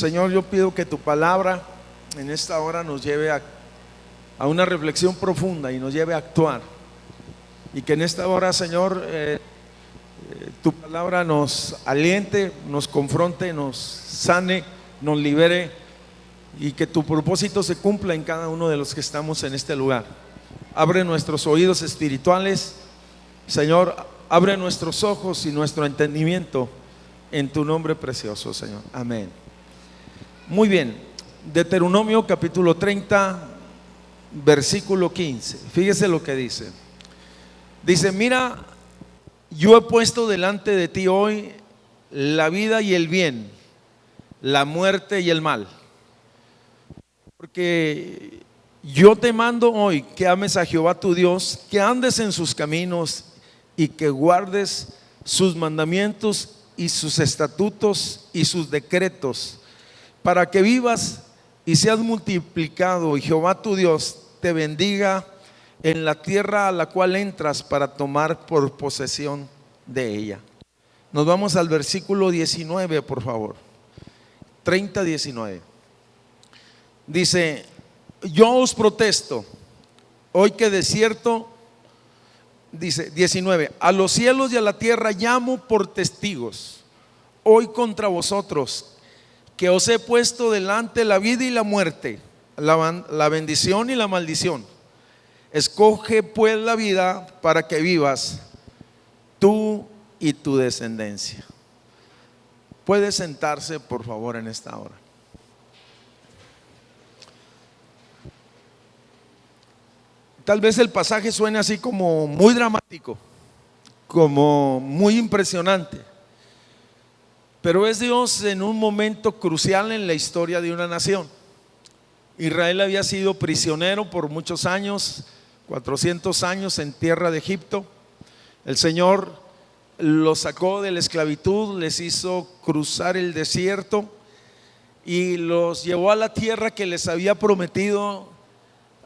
Señor, yo pido que tu palabra en esta hora nos lleve a una reflexión profunda y nos lleve a actuar. Y que en esta hora, Señor, tu palabra nos aliente, nos confronte, nos sane, nos libere, y que tu propósito se cumpla en cada uno de los que estamos en este lugar. Abre nuestros oídos espirituales, Señor, abre nuestros ojos y nuestro entendimiento en tu nombre precioso, Señor. Amén. Muy bien, Deuteronomio capítulo 30, versículo 15. Fíjese lo que dice. Dice: mira, yo he puesto delante de ti hoy la vida y el bien, la muerte y el mal. Porque yo te mando hoy que ames a Jehová tu Dios, que andes en sus caminos y que guardes sus mandamientos y sus estatutos y sus decretos, para que vivas y seas multiplicado, y Jehová tu Dios te bendiga en la tierra a la cual entras para tomar por posesión de ella. Nos vamos al versículo 19, por favor. 30:19. Dice: yo os protesto hoy que de cierto, dice 19, a los cielos y a la tierra llamo por testigos hoy contra vosotros, que os he puesto delante la vida y la muerte, la bendición y la maldición. Escoge pues la vida para que vivas tú y tu descendencia. Puede sentarse, por favor, en esta hora. Tal vez el pasaje suene así como muy dramático, como muy impresionante, pero es Dios en un momento crucial en la historia de una nación. Israel había sido prisionero por muchos años, 400 años en tierra de Egipto. El Señor los sacó de la esclavitud, les hizo cruzar el desierto y los llevó a la tierra que les había prometido,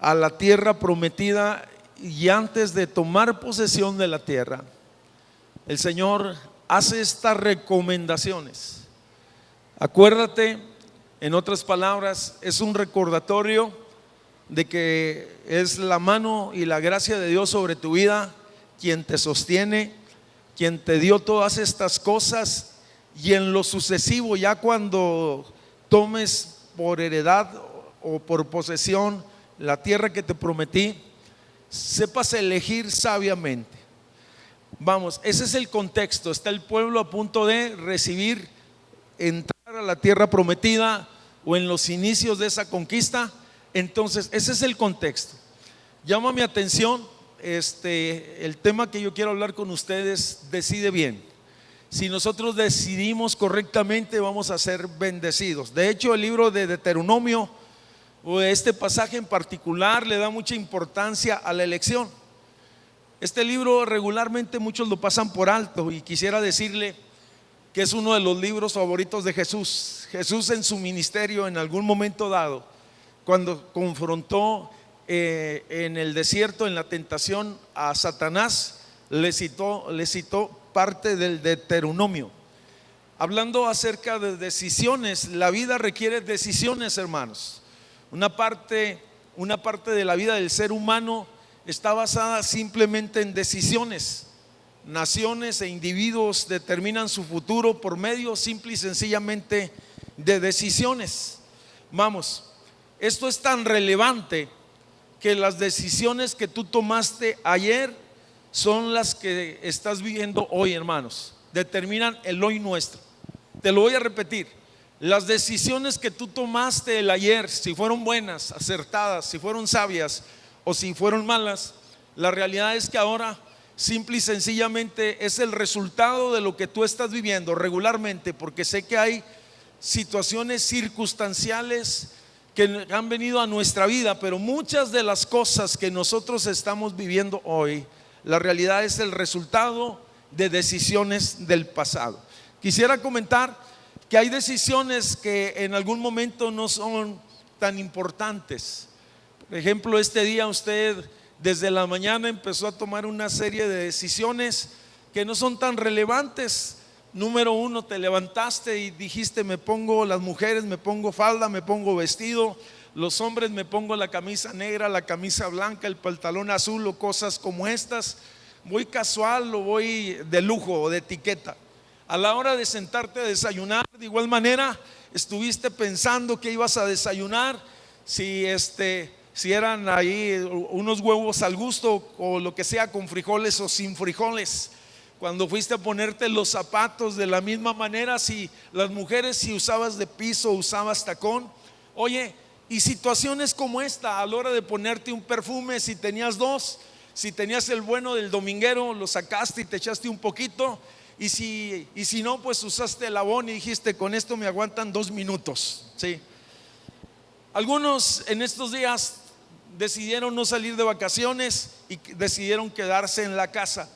a la tierra prometida. Y antes de tomar posesión de la tierra, el Señor hace estas recomendaciones. Acuérdate, en otras palabras, es un recordatorio de que es la mano y la gracia de Dios sobre tu vida quien te sostiene, quien te dio todas estas cosas. Y en lo sucesivo, ya cuando tomes por heredad o por posesión la tierra que te prometí, sepas elegir sabiamente. Vamos, ese es el contexto. Está el pueblo a punto de recibir, entrar a la tierra prometida o en los inicios de esa conquista. Entonces ese es el contexto. Llama mi atención el tema que yo quiero hablar con ustedes: decide bien. Si nosotros decidimos correctamente, vamos a ser bendecidos. De hecho, el libro de Deuteronomio, o este pasaje en particular, le da mucha importancia a la elección. Este libro regularmente muchos lo pasan por alto, y quisiera decirle que es uno de los libros favoritos de Jesús. Jesús en su ministerio, en algún momento dado, cuando confrontó en el desierto, en la tentación, a Satanás, le citó parte del Deuteronomio, hablando acerca de decisiones. La vida requiere decisiones, hermanos. Una parte de la vida del ser humano está basada simplemente en decisiones. Naciones e individuos determinan su futuro por medio simple y sencillamente de decisiones. Vamos, esto es tan relevante que las decisiones que tú tomaste ayer son las que estás viviendo hoy, hermanos. Determinan el hoy nuestro. Te lo voy a repetir: las decisiones que tú tomaste el ayer, si fueron buenas, acertadas, si fueron sabias o si fueron malas, la realidad es que ahora simple y sencillamente es el resultado de lo que tú estás viviendo regularmente. Porque sé que hay situaciones circunstanciales que han venido a nuestra vida, pero muchas de las cosas que nosotros estamos viviendo hoy, la realidad es el resultado de decisiones del pasado. Quisiera comentar que hay decisiones que en algún momento no son tan importantes. Por ejemplo, este día usted desde la mañana empezó a tomar una serie de decisiones que no son tan relevantes. Número uno, te levantaste y dijiste: me pongo, las mujeres me pongo falda, me pongo vestido, los hombres me pongo la camisa negra, la camisa blanca, el pantalón azul o cosas como estas. Voy casual o voy de lujo o de etiqueta. A la hora de sentarte a desayunar, de igual manera, estuviste pensando que ibas a desayunar, si eran ahí unos huevos al gusto o lo que sea, con frijoles o sin frijoles. Cuando fuiste a ponerte los zapatos, de la misma manera, si las mujeres, si usabas de piso, usabas tacón. Oye, y situaciones como esta, a la hora de ponerte un perfume, si tenías dos, si tenías el bueno del dominguero, lo sacaste y te echaste un poquito, y si no, pues usaste el Avon y dijiste: con esto me aguantan 2 minutos, ¿sí? Algunos en estos días decidieron no salir de vacaciones y decidieron quedarse en la casa.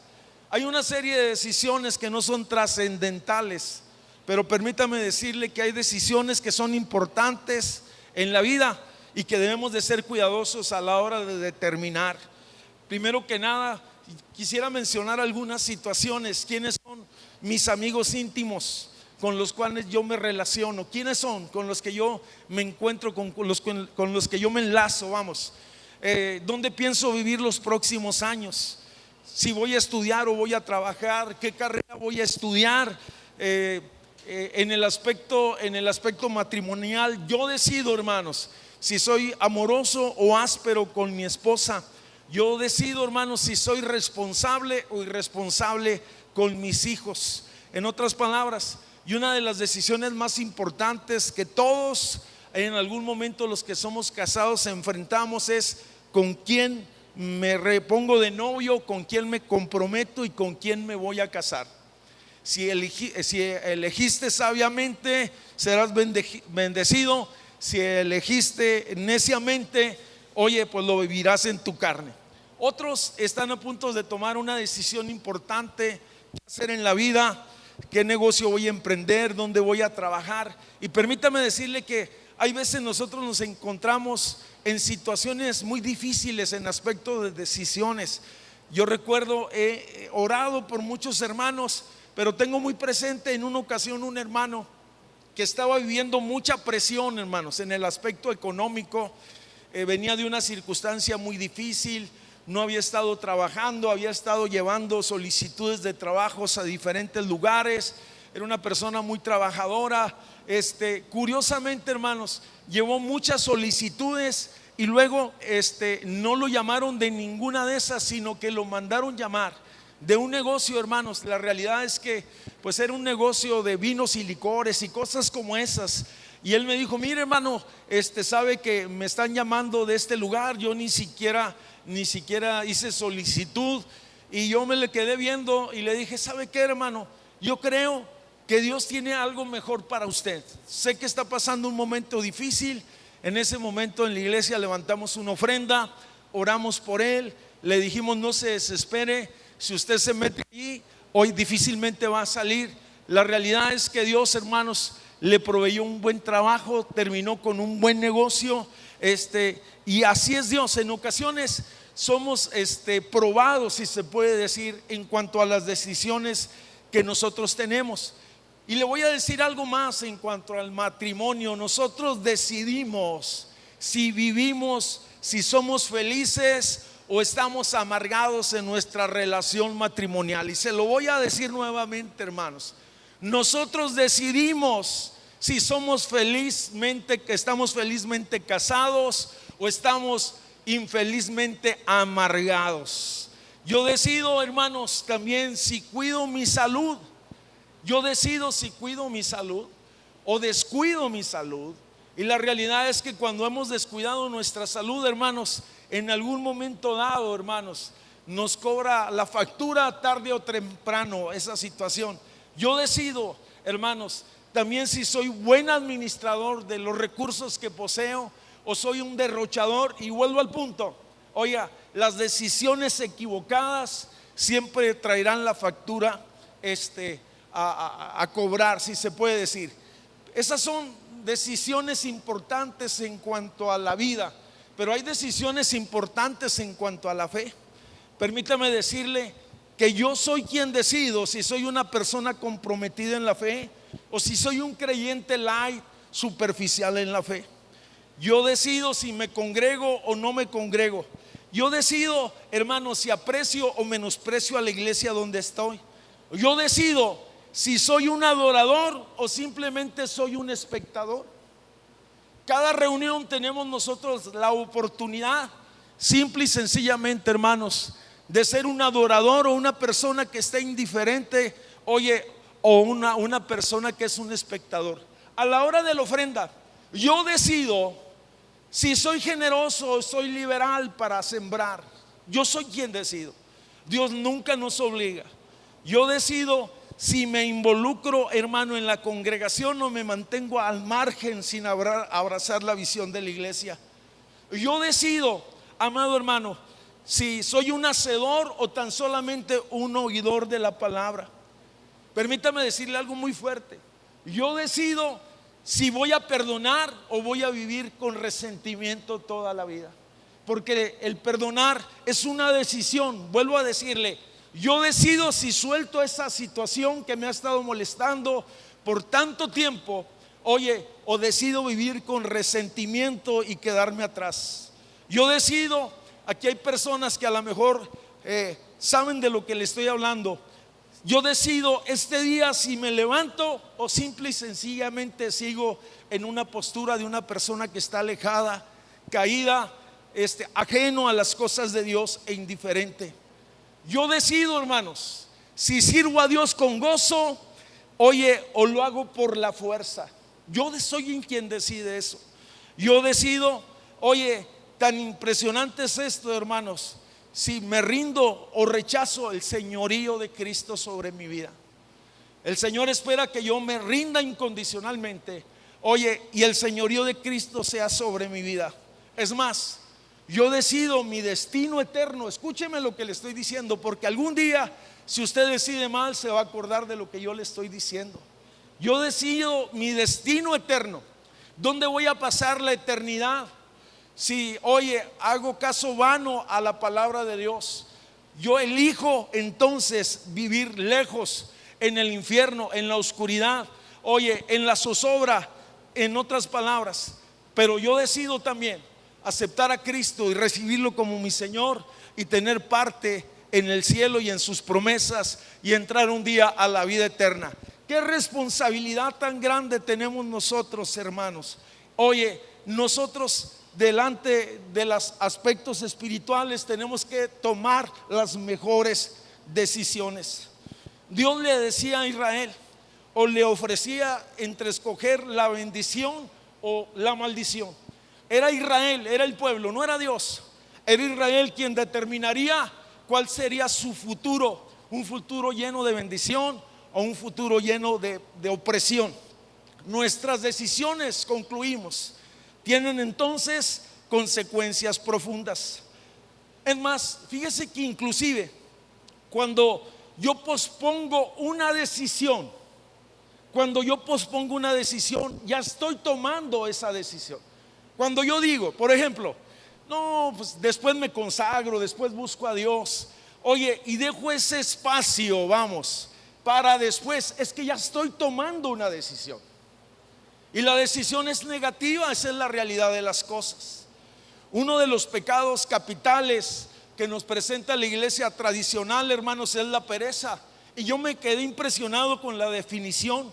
Hay una serie de decisiones que no son trascendentales, pero permítame decirle que hay decisiones que son importantes en la vida y que debemos de ser cuidadosos a la hora de determinar. Primero que nada, quisiera mencionar algunas situaciones. ¿Quiénes son mis amigos íntimos con los cuales yo me relaciono? ¿Quiénes son con los que yo me encuentro, con los que yo me enlazo? Vamos, ¿dónde pienso vivir los próximos años? Si voy a estudiar o voy a trabajar, qué carrera voy a estudiar. En el aspecto matrimonial, yo decido, hermanos, si soy amoroso o áspero con mi esposa. Yo decido, hermanos, si soy responsable o irresponsable con mis hijos. En otras palabras, y una de las decisiones más importantes que todos en algún momento, los que somos casados, enfrentamos es: ¿con quién me repongo de novio? ¿Con quién me comprometo? ¿Y con quién me voy a casar? Si elegiste sabiamente, serás bendecido. Si elegiste neciamente, oye, pues lo vivirás en tu carne. Otros están a punto de tomar una decisión importante: qué hacer en la vida, qué negocio voy a emprender, dónde voy a trabajar. Y permítame decirle que hay veces nosotros nos encontramos en situaciones muy difíciles en aspecto de decisiones. Yo recuerdo, he orado por muchos hermanos, pero tengo muy presente en una ocasión un hermano que estaba viviendo mucha presión, hermanos, en el aspecto económico. Venía de una circunstancia muy difícil, no había estado trabajando, había estado llevando solicitudes de trabajos a diferentes lugares. Era una persona muy trabajadora. Curiosamente, hermanos, llevó muchas solicitudes y luego no lo llamaron de ninguna de esas, sino que lo mandaron llamar de un negocio, hermanos. La realidad es que pues era un negocio de vinos y licores y cosas como esas. Y él me dijo: mire, hermano, sabe que me están llamando de este lugar. Yo ni siquiera hice solicitud. Y yo me le quedé viendo y le dije: ¿sabe qué, hermano? Yo creo que Dios tiene algo mejor para usted. Sé que está pasando un momento difícil. En ese momento en la iglesia levantamos una ofrenda, oramos por él, le dijimos: no se desespere, si usted se mete allí, hoy difícilmente va a salir. La realidad es que Dios, hermanos, le proveyó un buen trabajo, terminó con un buen negocio. Y así es Dios. En ocasiones somos probados, si se puede decir, en cuanto a las decisiones que nosotros tenemos. Y le voy a decir algo más en cuanto al matrimonio. Nosotros decidimos si vivimos, si somos felices o estamos amargados en nuestra relación matrimonial. Y se lo voy a decir nuevamente, hermanos. Nosotros decidimos si somos estamos felizmente casados o estamos infelizmente amargados. Yo decido, hermanos, también si cuido mi salud. Yo decido si cuido mi salud o descuido mi salud. Y la realidad es que cuando hemos descuidado nuestra salud, hermanos, en algún momento dado, hermanos, nos cobra la factura tarde o temprano esa situación. Yo decido, hermanos, también si soy buen administrador de los recursos que poseo o soy un derrochador. Y vuelvo al punto: oiga, las decisiones equivocadas siempre traerán la factura a cobrar, si se puede decir. Esas son decisiones importantes en cuanto a la vida, pero hay decisiones importantes en cuanto a la fe. Permítame decirle que yo soy quien decido si soy una persona comprometida en la fe o si soy un creyente light, superficial en la fe. Yo decido si me congrego o no me congrego. Yo decido, hermanos, si aprecio o menosprecio a la iglesia donde estoy. Yo decido si soy un adorador o simplemente soy un espectador. Cada reunión tenemos nosotros la oportunidad, simple y sencillamente, hermanos, de ser un adorador o una persona que está indiferente, oye, o una persona que es un espectador. A la hora de la ofrenda, yo decido si soy generoso o soy liberal para sembrar. Yo soy quien decido. Dios nunca nos obliga. Yo decido si me involucro, hermano, en la congregación o me mantengo al margen sin abrazar la visión de la iglesia. Yo decido, amado hermano, si soy un hacedor o tan solamente un oidor de la palabra. Permítame decirle algo muy fuerte. Yo decido si voy a perdonar o voy a vivir con resentimiento toda la vida. Porque el perdonar es una decisión. Vuelvo a decirle, yo decido si suelto esa situación que me ha estado molestando por tanto tiempo, oye, o decido vivir con resentimiento y quedarme atrás. Yo decido, aquí hay personas que a lo mejor saben de lo que le estoy hablando. Yo decido este día si me levanto o simple y sencillamente sigo en una postura de una persona que está alejada, caída, ajeno a las cosas de Dios e indiferente. Yo decido, hermanos, si sirvo a Dios con gozo, oye, o lo hago por la fuerza. Yo soy quien decide eso. Yo decido, oye, tan impresionante es esto, hermanos, si me rindo o rechazo el señorío de Cristo sobre mi vida. El Señor espera que yo me rinda incondicionalmente, oye, y el señorío de Cristo sea sobre mi vida. Es más, yo decido mi destino eterno. Escúcheme lo que le estoy diciendo, porque algún día, si usted decide mal, se va a acordar de lo que yo le estoy diciendo. Yo decido mi destino eterno, dónde voy a pasar la eternidad. Si, oye, hago caso vano a la palabra de Dios, yo elijo entonces vivir lejos, en el infierno, en la oscuridad, oye, en la zozobra, en otras palabras. Pero yo decido también aceptar a Cristo y recibirlo como mi Señor y tener parte en el cielo y en sus promesas y entrar un día a la vida eterna. Qué responsabilidad tan grande tenemos nosotros, hermanos. Oye, nosotros delante de los aspectos espirituales tenemos que tomar las mejores decisiones. Dios le decía a Israel, o le ofrecía entre escoger la bendición o la maldición. Era Israel, era el pueblo, no era Dios. Era Israel quien determinaría cuál sería su futuro, un futuro lleno de bendición o un futuro lleno de opresión. Nuestras decisiones, concluimos, tienen entonces consecuencias profundas. Es más, fíjese que inclusive cuando yo pospongo una decisión, ya estoy tomando esa decisión. Cuando yo digo, por ejemplo, no, pues después me consagro, después busco a Dios, oye, y dejo ese espacio, vamos, para después, es que ya estoy tomando una decisión. Y la decisión es negativa, esa es la realidad de las cosas. Uno de los pecados capitales que nos presenta la iglesia tradicional, hermanos, es la pereza. Y yo me quedé impresionado con la definición.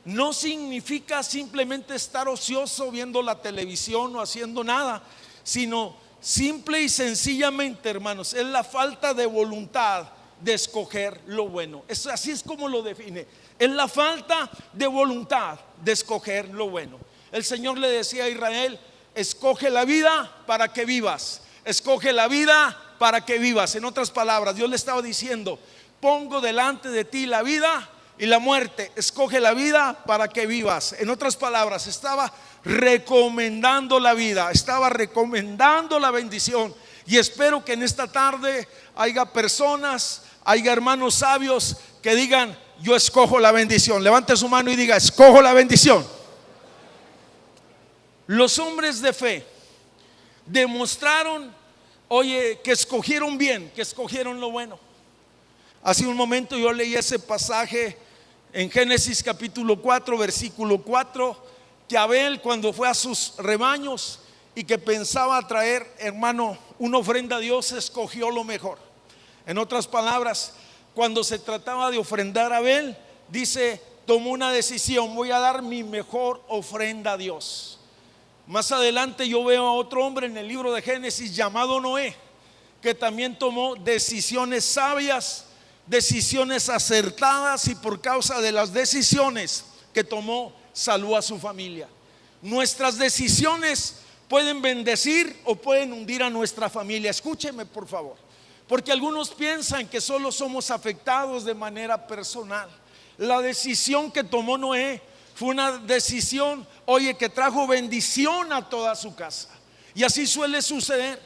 No significa simplemente estar ocioso viendo la televisión o haciendo nada, sino simple y sencillamente, hermanos, es la falta de voluntad de escoger lo bueno. Así es como lo define. Es la falta de voluntad de escoger lo bueno. El Señor le decía a Israel, escoge la vida para que vivas. Escoge la vida para que vivas. En otras palabras, Dios le estaba diciendo, pongo delante de ti la vida y la muerte. Escoge la vida para que vivas. En otras palabras, estaba recomendando la vida, estaba recomendando la bendición. Y espero que en esta tarde haya personas, haya hermanos sabios que digan, yo escojo la bendición. Levante su mano y diga, escojo la bendición. Los hombres de fe demostraron, oye, que escogieron bien, que escogieron lo bueno. Hace un momento yo leí ese pasaje en Génesis capítulo 4, versículo 4, que Abel, cuando fue a sus rebaños y que pensaba traer, hermano, una ofrenda a Dios, escogió lo mejor. En otras palabras, cuando se trataba de ofrendar a Abel, dice, tomó una decisión: voy a dar mi mejor ofrenda a Dios. Más adelante yo veo a otro hombre en el libro de Génesis llamado Noé, que también tomó decisiones sabias, decisiones acertadas, y por causa de las decisiones que tomó, salvó a su familia. Nuestras decisiones pueden bendecir o pueden hundir a nuestra familia. Escúcheme por favor, porque algunos piensan que solo somos afectados de manera personal. La decisión que tomó Noé fue una decisión, oye, que trajo bendición a toda su casa. Y así suele suceder.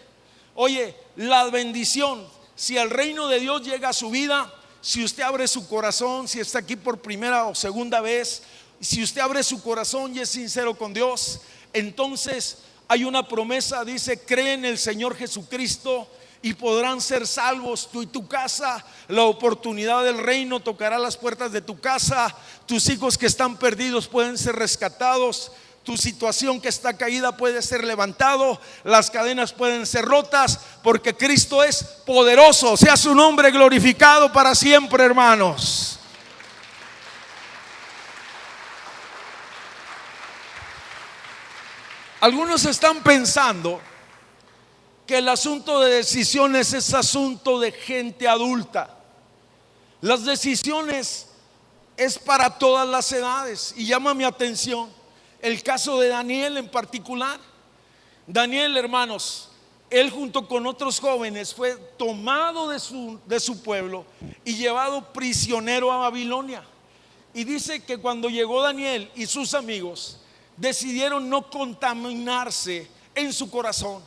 Oye, la bendición, si el reino de Dios llega a su vida, si usted abre su corazón, si está aquí por primera o segunda vez, si usted abre su corazón y es sincero con Dios, entonces hay una promesa, dice: cree en el Señor Jesucristo y podrán ser salvos tú y tu casa. La oportunidad del reino tocará las puertas de tu casa. Tus hijos que están perdidos pueden ser rescatados. Tu situación que está caída puede ser levantado. Las cadenas pueden ser rotas, porque Cristo es poderoso. Sea su nombre glorificado para siempre, hermanos. Algunos están pensando que el asunto de decisiones es asunto de gente adulta. Las decisiones es para todas las edades, y llama mi atención el caso de Daniel en particular. Daniel, hermanos, él junto con otros jóvenes fue tomado de su pueblo y llevado prisionero a Babilonia. Y dice que cuando llegó Daniel y sus amigos, decidieron no contaminarse en su corazón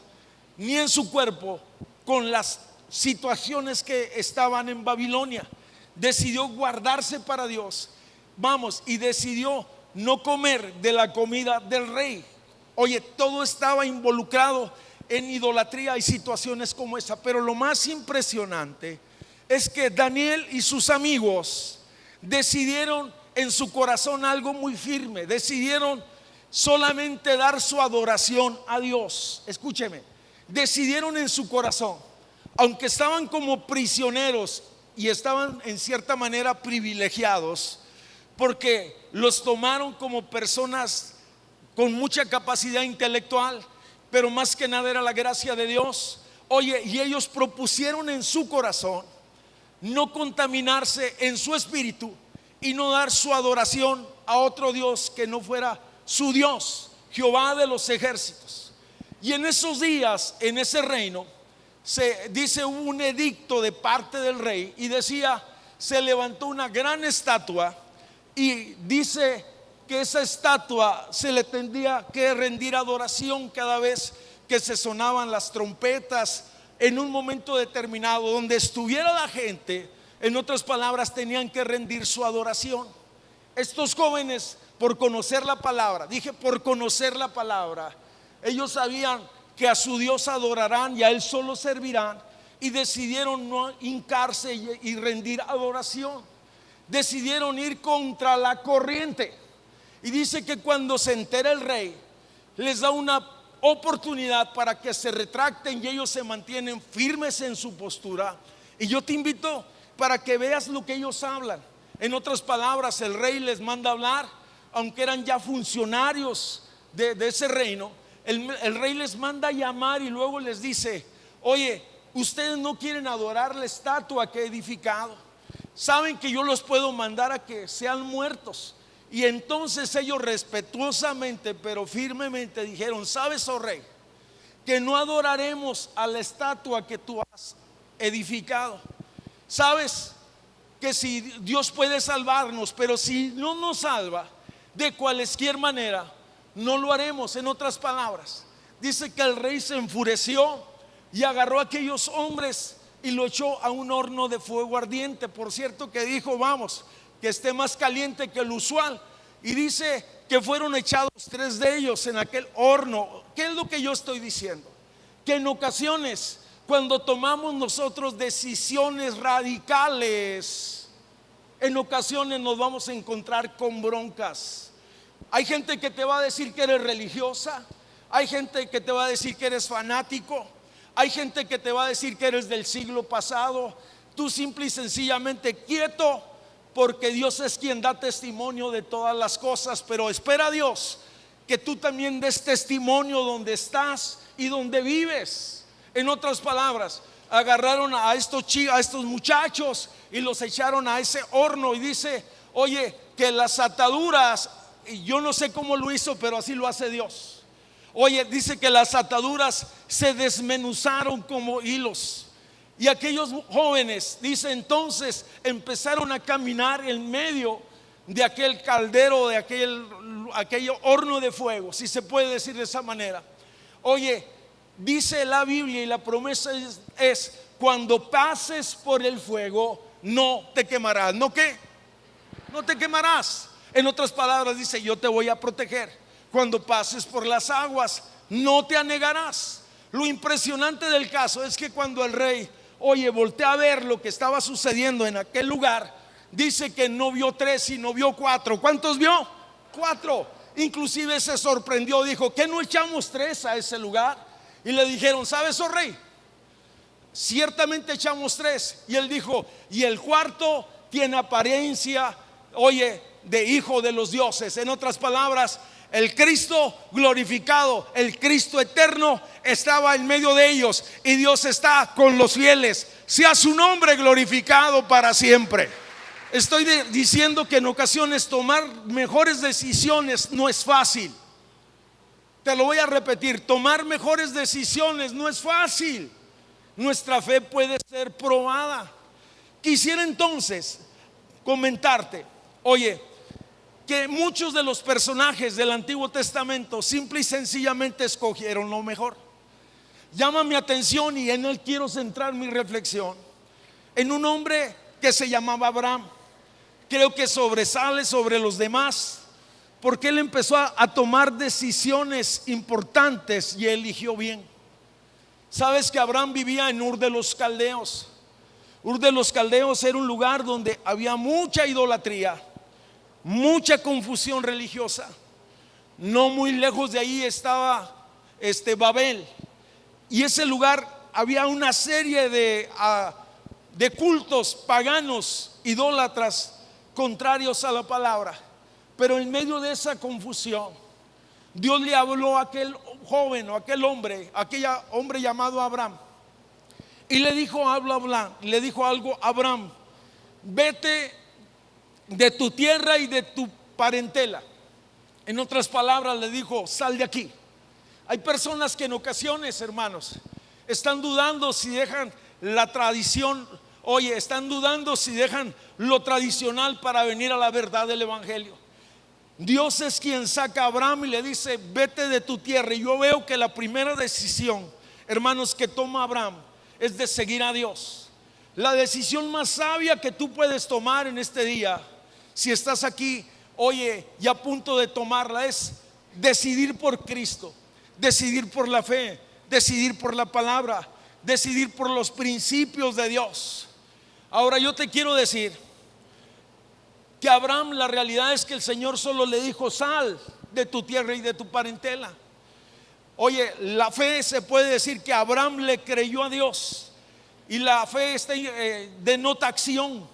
ni en su cuerpo con las situaciones que estaban en Babilonia. Decidió guardarse para Dios, vamos, y decidió no comer de la comida del rey. Oye, todo estaba involucrado en idolatría y situaciones como esa. Pero lo más impresionante es que Daniel y sus amigos decidieron en su corazón algo muy firme. Decidieron solamente dar su adoración a Dios. Escúcheme, decidieron en su corazón, aunque estaban como prisioneros y estaban en cierta manera privilegiados, porque los tomaron como personas con mucha capacidad intelectual, pero más que nada era la gracia de Dios. Oye, y ellos propusieron en su corazón no contaminarse en su espíritu y no dar su adoración a otro Dios que no fuera su Dios, Jehová de los ejércitos. Y en esos días, en ese reino, se dice, hubo un edicto de parte del rey, y decía, se levantó una gran estatua, y dice que esa estatua se le tendría que rendir adoración cada vez que se sonaban las trompetas en un momento determinado. Donde estuviera la gente, en otras palabras, tenían que rendir su adoración. Estos jóvenes, por conocer la palabra, dije por conocer la palabra, ellos sabían que a su Dios adorarán y a Él solo servirán, y decidieron no hincarse y rendir adoración. Decidieron ir contra la corriente. Y dice que cuando se entera el rey, les da una oportunidad para que se retracten, y ellos se mantienen firmes en su postura. Y yo te invito para que veas lo que ellos hablan. En otras palabras, el rey les manda hablar, aunque eran ya funcionarios de ese reino. El rey les manda llamar y luego les dice: oye, ustedes no quieren adorar la estatua que he edificado, saben que yo los puedo mandar a que sean muertos. Y entonces ellos respetuosamente pero firmemente dijeron: sabes, oh rey, que no adoraremos a la estatua que tú has edificado. Sabes que si Dios puede salvarnos, pero si no nos salva de cualquier manera, no lo haremos. En otras palabras, dice que el rey se enfureció y agarró a aquellos hombres y lo echó a un horno de fuego ardiente. Por cierto que dijo: vamos, que esté más caliente que lo usual. Y dice que fueron echados 3 de ellos en aquel horno. ¿Qué es lo que yo estoy diciendo? Que en ocasiones, cuando tomamos nosotros decisiones radicales, en ocasiones nos vamos a encontrar con broncas. Hay gente que te va a decir que eres religiosa, hay gente que te va a decir que eres fanático, hay gente que te va a decir que eres del siglo pasado. Tú simple y sencillamente quieto, porque Dios es quien da testimonio de todas las cosas. Pero espera a Dios que tú también des testimonio donde estás y donde vives. En otras palabras, agarraron a estos muchachos y los echaron a ese horno, y dice, oye, que las ataduras, y yo no sé cómo lo hizo, pero así lo hace Dios. Oye, dice que las ataduras se desmenuzaron como hilos. Y aquellos jóvenes, dice, entonces empezaron a caminar en medio de aquel caldero, de aquel horno de fuego, si se puede decir de esa manera. Oye, dice la Biblia, y la promesa es cuando pases por el fuego no te quemarás. ¿No qué? No te quemarás. En otras palabras dice, yo te voy a proteger. Cuando pases por las aguas no te anegarás. Lo impresionante del caso es que cuando el rey, oye, voltea a ver lo que estaba sucediendo en aquel lugar, dice que no vio 3 sino vio 4. ¿Cuántos vio? 4. Inclusive se sorprendió, dijo, ¿qué no echamos 3 a ese lugar? Y le dijeron, ¿sabes, oh rey? Ciertamente echamos 3. Y él dijo, y el 4 tiene apariencia, oye, de hijo de los dioses. En otras palabras, el Cristo glorificado, el Cristo eterno, estaba en medio de ellos, y Dios está con los fieles. Sea su nombre glorificado para siempre. Estoy diciendo que en ocasiones tomar mejores decisiones no es fácil. Te lo voy a repetir, tomar mejores decisiones no es fácil. Nuestra fe puede ser probada. Quisiera entonces comentarte, oye, que muchos de los personajes del Antiguo Testamento simple y sencillamente escogieron lo mejor. Llama mi atención, y en él quiero centrar mi reflexión, en un hombre que se llamaba Abraham. Creo que sobresale sobre los demás porque él empezó a tomar decisiones importantes y eligió bien. Sabes que Abraham vivía en Ur de los Caldeos. Ur de los Caldeos era un lugar donde había mucha idolatría, mucha confusión religiosa. No muy lejos de ahí estaba Babel, y ese lugar había una serie de cultos paganos, idólatras, contrarios a la palabra. Pero en medio de esa confusión, Dios le habló a aquel joven, o aquel hombre llamado Abraham, y le dijo algo a Abraham: vete de tu tierra y de tu parentela. En otras palabras, le dijo, sal de aquí. Hay personas que en ocasiones, hermanos, están dudando si dejan la tradición. Oye, están dudando si dejan lo tradicional para venir a la verdad del evangelio. Dios es quien saca a Abraham y le dice, vete de tu tierra. Y yo veo que la primera decisión, hermanos, que toma Abraham es de seguir a Dios. La decisión más sabia que tú puedes tomar en este día, si estás aquí, oye, y a punto de tomarla, es decidir por Cristo, decidir por la fe, decidir por la palabra, decidir por los principios de Dios. Ahora yo te quiero decir que Abraham, la realidad es que el Señor solo le dijo, sal de tu tierra y de tu parentela. Oye, la fe, se puede decir que Abraham le creyó a Dios, y la fe denota acción.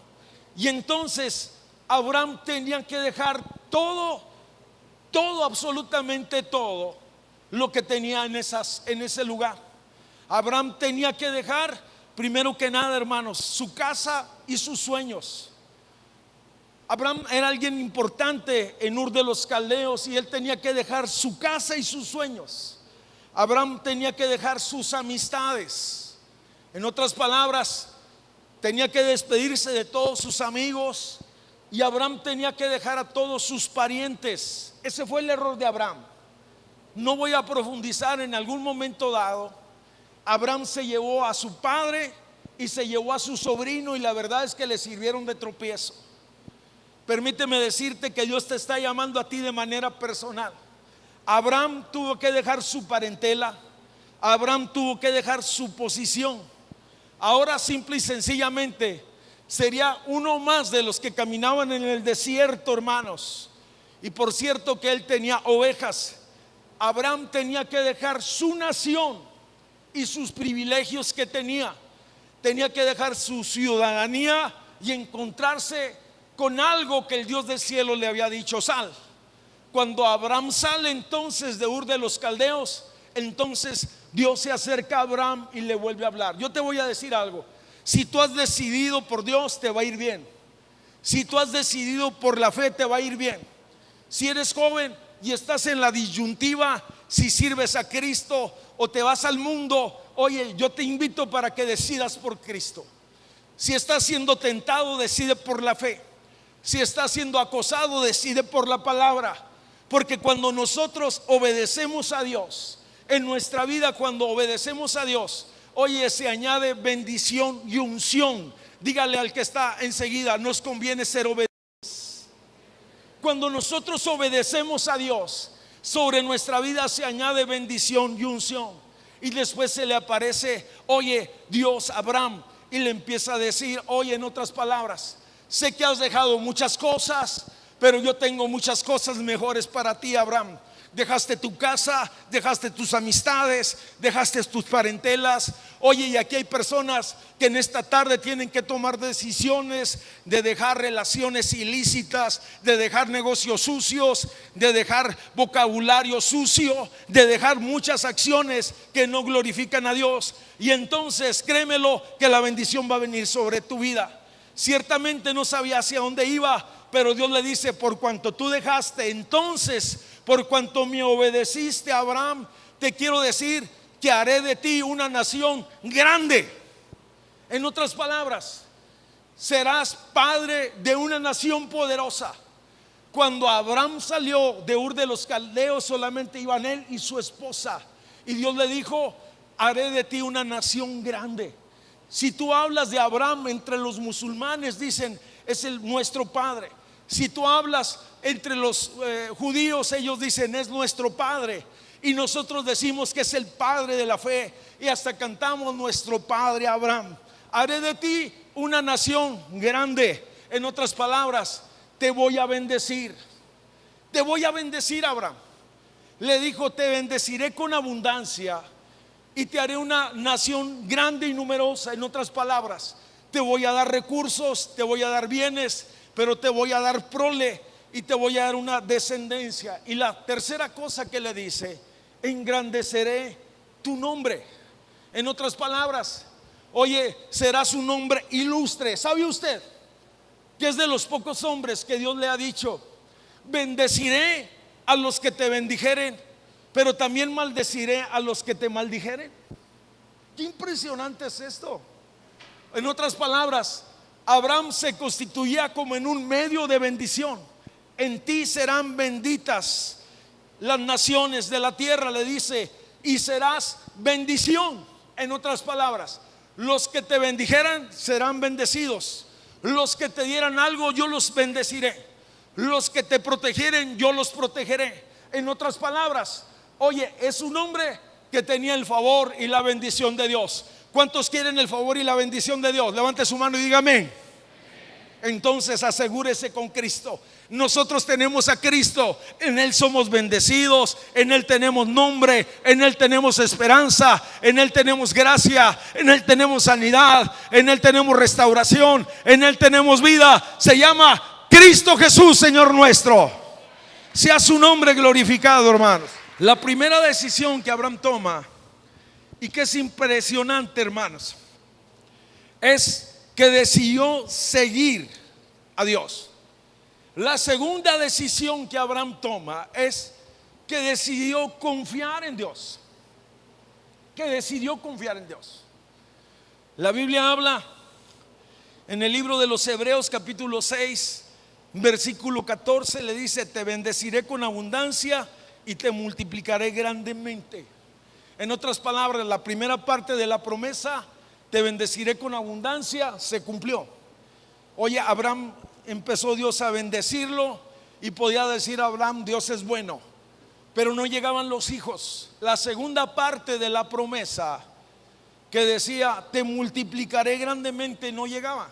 Y entonces Abraham tenía que dejar todo, absolutamente todo lo que tenía en ese lugar. Abraham tenía que dejar, primero que nada, hermanos, su casa y sus sueños. Abraham era alguien importante en Ur de los Caldeos, y él tenía que dejar su casa y sus sueños. Abraham tenía que dejar sus amistades. En otras palabras, tenía que despedirse de todos sus amigos, y Abraham tenía que dejar a todos sus parientes. Ese fue el error de Abraham. No voy a profundizar. En algún momento dado, Abraham se llevó a su padre y se llevó a su sobrino, y la verdad es que le sirvieron de tropiezo. Permíteme decirte que Dios te está llamando a ti de manera personal. Abraham tuvo que dejar su parentela, Abraham tuvo que dejar su posición. Ahora simple y sencillamente sería uno más de los que caminaban en el desierto, hermanos. Y por cierto que él tenía ovejas. Abraham tenía que dejar su nación y sus privilegios que tenía. Tenía que dejar su ciudadanía y encontrarse con algo que el Dios del cielo le había dicho: sal. Cuando Abraham sale entonces de Ur de los Caldeos, entonces Dios se acerca a Abraham y le vuelve a hablar. Yo te voy a decir algo: si tú has decidido por Dios, te va a ir bien. Si tú has decidido por la fe, te va a ir bien. Si eres joven y estás en la disyuntiva, si sirves a Cristo o te vas al mundo, oye, yo te invito para que decidas por Cristo. Si estás siendo tentado, decide por la fe. Si estás siendo acosado, decide por la palabra. Porque cuando nosotros obedecemos a Dios en nuestra vida, cuando obedecemos a Dios, oye, se añade bendición y unción. Dígale al que está enseguida: nos conviene ser obedientes. Cuando nosotros obedecemos a Dios, sobre nuestra vida se añade bendición y unción. Y después se le aparece, oye, Dios a Abraham y le empieza a decir: oye, en otras palabras, sé que has dejado muchas cosas, pero yo tengo muchas cosas mejores para ti, Abraham. Dejaste tu casa, dejaste tus amistades, dejaste tus parentelas. Oye, y aquí hay personas que en esta tarde tienen que tomar decisiones de dejar relaciones ilícitas, de dejar negocios sucios, de dejar vocabulario sucio, de dejar muchas acciones que no glorifican a Dios. Y entonces créemelo que la bendición va a venir sobre tu vida. Ciertamente no sabía hacia dónde iba, pero Dios le dice: por cuanto tú dejaste, entonces, por cuanto me obedeciste, Abraham, te quiero decir que haré de ti una nación grande. En otras palabras, serás padre de una nación poderosa. Cuando Abraham salió de Ur de los Caldeos, solamente iban él y su esposa. Y Dios le dijo: haré de ti una nación grande. Si tú hablas de Abraham entre los musulmanes, dicen: es nuestro padre. Si tú hablas entre los judíos, ellos dicen: es nuestro padre. Y nosotros decimos que es el padre de la fe, y hasta cantamos: nuestro padre Abraham. Haré de ti una nación grande. En otras palabras, te voy a bendecir. Te voy a bendecir, Abraham. Le dijo: te bendeciré con abundancia y te haré una nación grande y numerosa. En otras palabras, te voy a dar recursos, te voy a dar bienes, pero te voy a dar prole y te voy a dar una descendencia. Y la tercera cosa que le dice: engrandeceré tu nombre. En otras palabras, oye, serás un hombre ilustre. ¿Sabe usted que es de los pocos hombres que Dios le ha dicho: bendeciré a los que te bendijeren, pero también maldeciré a los que te maldijeren? Qué impresionante es esto. En otras palabras, Abraham se constituía como en un medio de bendición. En ti serán benditas las naciones de la tierra, le dice, y serás bendición. En otras palabras, los que te bendijeran serán bendecidos. Los que te dieran algo, yo los bendeciré. Los que te protegieren, yo los protegeré. En otras palabras, oye, es un hombre que tenía el favor y la bendición de Dios. ¿Cuántos quieren el favor y la bendición de Dios? Levante su mano y diga amén. Entonces asegúrese con Cristo. Nosotros tenemos a Cristo, en Él somos bendecidos, en Él tenemos nombre, en Él tenemos esperanza, en Él tenemos gracia, en Él tenemos sanidad, en Él tenemos restauración, en Él tenemos vida. Se llama Cristo Jesús, Señor nuestro. Sea su nombre glorificado, hermanos. La primera decisión que Abraham toma, y que es impresionante, hermanos, es que decidió seguir a Dios. La segunda decisión que Abraham toma es que decidió confiar en Dios. Que decidió confiar en Dios. La Biblia habla en el libro de los Hebreos capítulo 6 versículo 14, le dice: te bendeciré con abundancia y te multiplicaré grandemente. En otras palabras, la primera parte de la promesa, te bendeciré con abundancia, se cumplió. Oye, Abraham empezó Dios a bendecirlo, y podía decir Abraham: Dios es bueno. pero no llegaban los hijos. La segunda parte de la promesa que decía te multiplicaré grandemente no llegaba.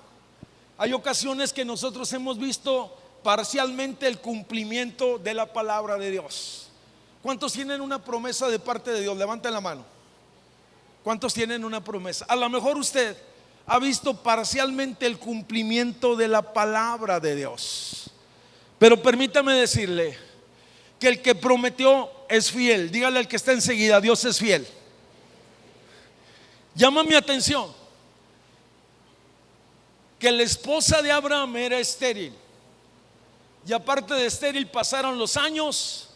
Hay ocasiones que nosotros hemos visto parcialmente el cumplimiento de la palabra de Dios. ¿Cuántos tienen una promesa de parte de Dios? Levanten la mano. ¿Cuántos tienen una promesa? A lo mejor usted ha visto parcialmente el cumplimiento de la palabra de Dios, pero permítame decirle que el que prometió es fiel. Dígale al que está enseguida: Dios es fiel. Llama mi atención que la esposa de Abraham era estéril, y aparte de estéril pasaron los años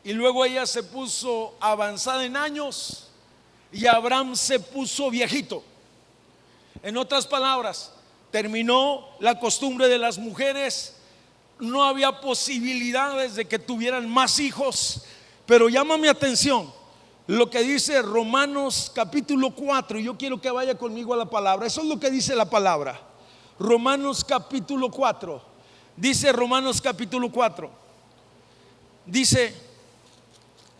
y luego ella se puso avanzada en años y Abraham se puso viejito. En otras palabras, terminó la costumbre de las mujeres, no había posibilidades de que tuvieran más hijos. Pero llama mi atención lo que dice Romanos capítulo 4, y yo quiero que vaya conmigo a la palabra. Eso es lo que dice la palabra. Romanos capítulo 4. Dice Romanos capítulo 4. Dice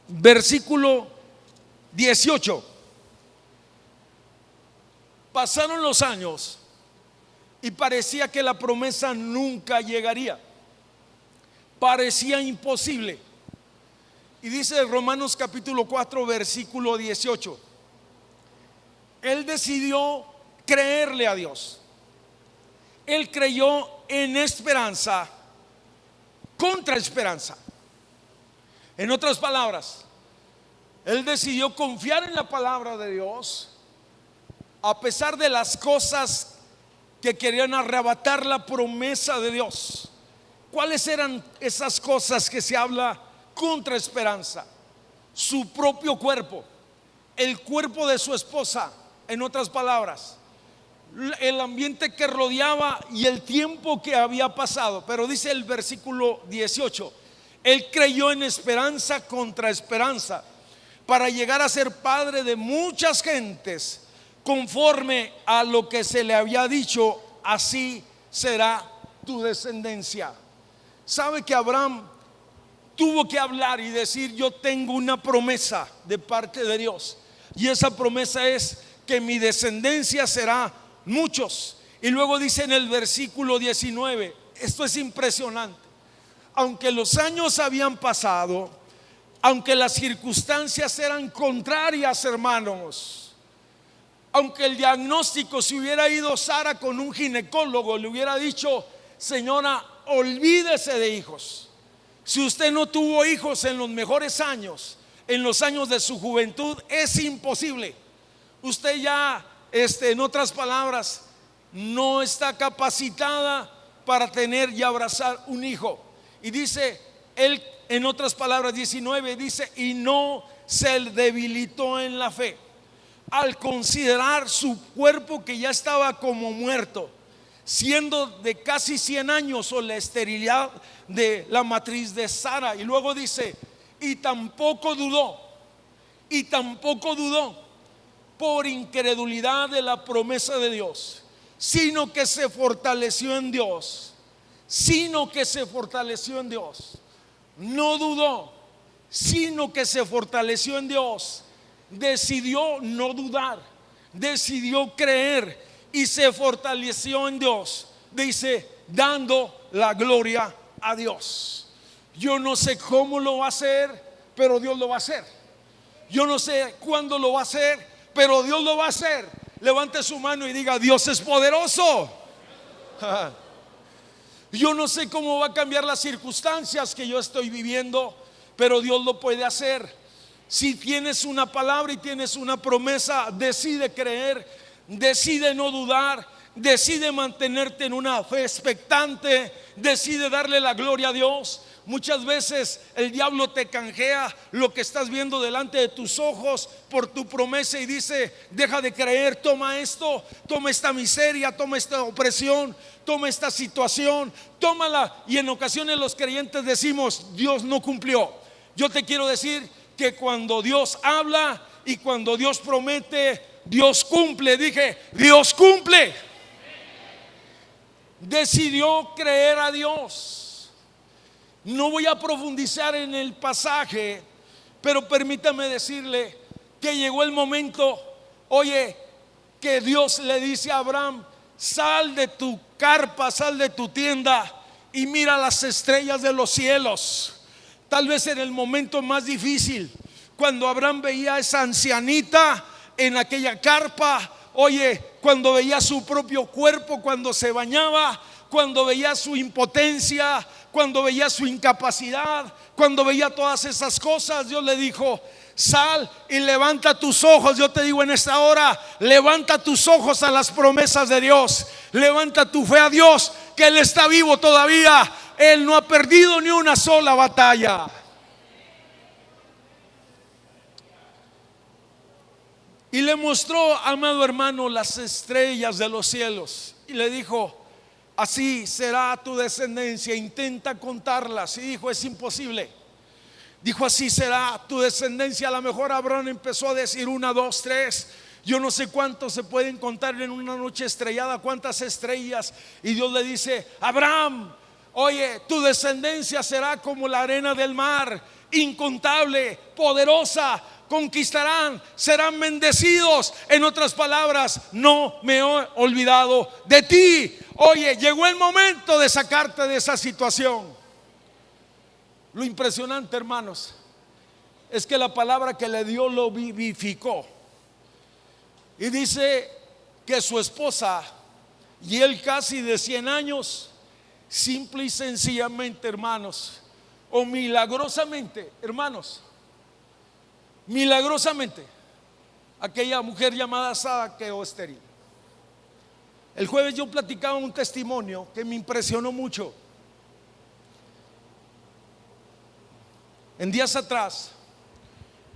versículo 18. Pasaron los años y parecía que la promesa nunca llegaría. Parecía imposible. Y dice Romanos capítulo 4 versículo 18. Él decidió creerle a Dios. Él creyó en esperanza contra esperanza. En otras palabras, él decidió confiar en la palabra de Dios a pesar de las cosas que querían arrebatar la promesa de Dios. ¿Cuáles eran esas cosas que se habla contra esperanza? Su propio cuerpo, el cuerpo de su esposa. En otras palabras, el ambiente que rodeaba y el tiempo que había pasado. Pero dice el versículo 18: él creyó en esperanza contra esperanza para llegar a ser padre de muchas gentes, conforme a lo que se le había dicho: así será tu descendencia. ¿Sabe que Abraham tuvo que hablar y decir: yo tengo una promesa de parte de Dios, y esa promesa es que mi descendencia será muchos? Y luego dice en el versículo 19, esto es impresionante: aunque los años habían pasado, aunque las circunstancias eran contrarias, hermanos, aunque el diagnóstico, si hubiera ido Sara con un ginecólogo, le hubiera dicho: señora, olvídese de hijos. Si usted no tuvo hijos en los mejores años, en los años de su juventud, es imposible. Usted ya, en otras palabras, no está capacitada para tener y abrazar un hijo. Y dice él, en otras palabras, 19, dice: y no se debilitó en la fe al considerar su cuerpo que ya estaba como muerto, siendo de casi 100 años, o la esterilidad de la matriz de Sara. Y luego dice: y tampoco dudó por incredulidad de la promesa de Dios, sino que se fortaleció en Dios. No dudó, sino que se fortaleció en Dios. Decidió no dudar, decidió creer y se fortaleció en Dios. Dice: dando la gloria a Dios. Yo no sé cómo lo va a hacer, pero Dios lo va a hacer. Yo no sé cuándo lo va a hacer, pero Dios lo va a hacer. Levante su mano y diga: Dios es poderoso. Yo no sé cómo va a cambiar las circunstancias que yo estoy viviendo, pero Dios lo puede hacer. Si tienes una palabra y tienes una promesa, decide creer, decide no dudar, decide mantenerte en una fe expectante, decide darle la gloria a Dios. Muchas veces el diablo te canjea lo que estás viendo delante de tus ojos por tu promesa y dice: deja de creer, toma esto, toma esta miseria, toma esta opresión, toma esta situación, tómala. Y en ocasiones los creyentes decimos: Dios no cumplió. Yo te quiero decir que cuando Dios habla y cuando Dios promete, Dios cumple. Dije: Dios cumple. Decidió creer a Dios. No voy a profundizar en el pasaje, pero permítame decirle que llegó el momento, oye, que Dios le dice a Abraham: sal de tu carpa, sal de tu tienda y mira las estrellas de los cielos. Tal vez en el momento más difícil, cuando Abraham veía a esa ancianita en aquella carpa, oye, cuando veía su propio cuerpo, cuando se bañaba, cuando veía su impotencia, cuando veía su incapacidad, cuando veía todas esas cosas, Dios le dijo: sal y levanta tus ojos. Yo te digo en esta hora: levanta tus ojos a las promesas de Dios, levanta tu fe a Dios, que Él está vivo todavía. Él no ha perdido ni una sola batalla. Y le mostró, amado hermano, las estrellas de los cielos y le dijo: así será tu descendencia, intenta contarlas. Y dijo: es imposible. Dijo: así será tu descendencia. A lo mejor Abraham empezó a decir 1, 2, 3. Yo no sé cuántos se pueden contar en una noche estrellada, cuántas estrellas. Y Dios le dice: Abraham, oye, tu descendencia será como la arena del mar, incontable, poderosa. Conquistarán, serán bendecidos. En otras palabras, no me he olvidado de ti. Oye, llegó el momento de sacarte de esa situación. Lo impresionante, hermanos, es que la palabra que le dio lo vivificó. Y dice que su esposa y él, casi de 100 años, simple y sencillamente, hermanos, o milagrosamente, hermanos, milagrosamente, aquella mujer llamada Sara quedó estéril. El jueves yo platicaba un testimonio que me impresionó mucho. En días atrás,